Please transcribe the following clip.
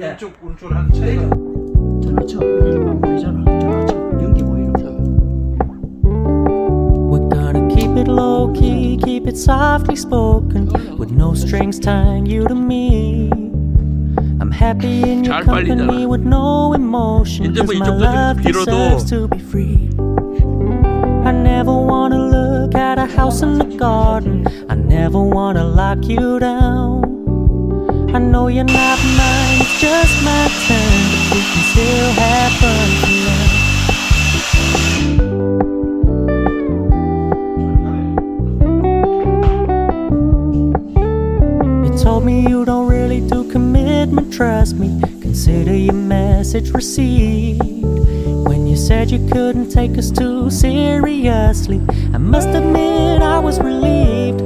왼쪽 오른쪽 한 차이가 전화쳐. 안 보이잖아. 전화쳐. 연기 보이는 거. We're gonna keep it low key, keep it softly spoken, with no strings tying you to me. I'm happy in your 잘 빨리잖아. company with no emotion, 이제 뭐 'cause 이 my 정도 love 길어도 deserves to be free. I never wanna look at a house in the garden, I never wanna lock you down. I know you're not mine, it's just my turn. We can still have fun tonight. You told me you don't really do commitment, trust me. Consider your message received. When you said you couldn't take us too seriously, I must admit I was relieved.